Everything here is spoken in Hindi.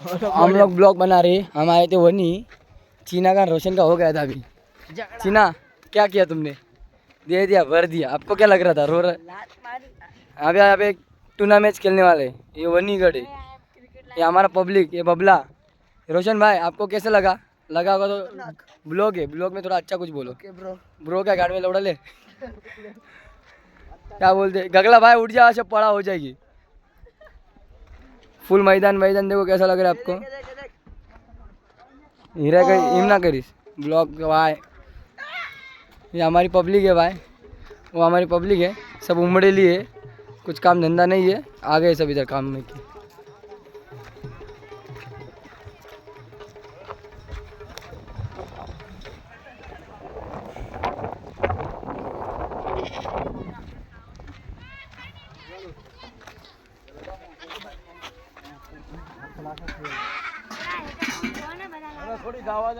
हम लोग ब्लॉग बना रहे, हम आए थे वनी। चीना का रोशन का हो गया था अभी। चीना क्या किया तुमने? दे दिया, भर दिया। आपको क्या लग रहा था? रो रहा। अभी यहाँ पे टूर्ना मैच खेलने वाले। ये वनी गढ़ है, ये हमारा पब्लिक, ये बबला। रोशन भाई आपको कैसे लगा? लगा होगा तो ब्लॉग है, ब्लॉग में थोड़ा अच्छा कुछ बोलो। ब्रो क्या गाड़ में लौड़ा ले क्या बोलते? गगला भाई उठ जा, सब पड़ा हो जाएगी। फुल मैदान देखो कैसा लग रहा है आपको? हीरा का हिम ना करीस ब्लॉग भाई। ये हमारी पब्लिक है भाई, वो हमारी पब्लिक है। सब उमड़े लिए, कुछ काम धंधा नहीं है, आ गए सब इधर काम में की। थोड़ी गावा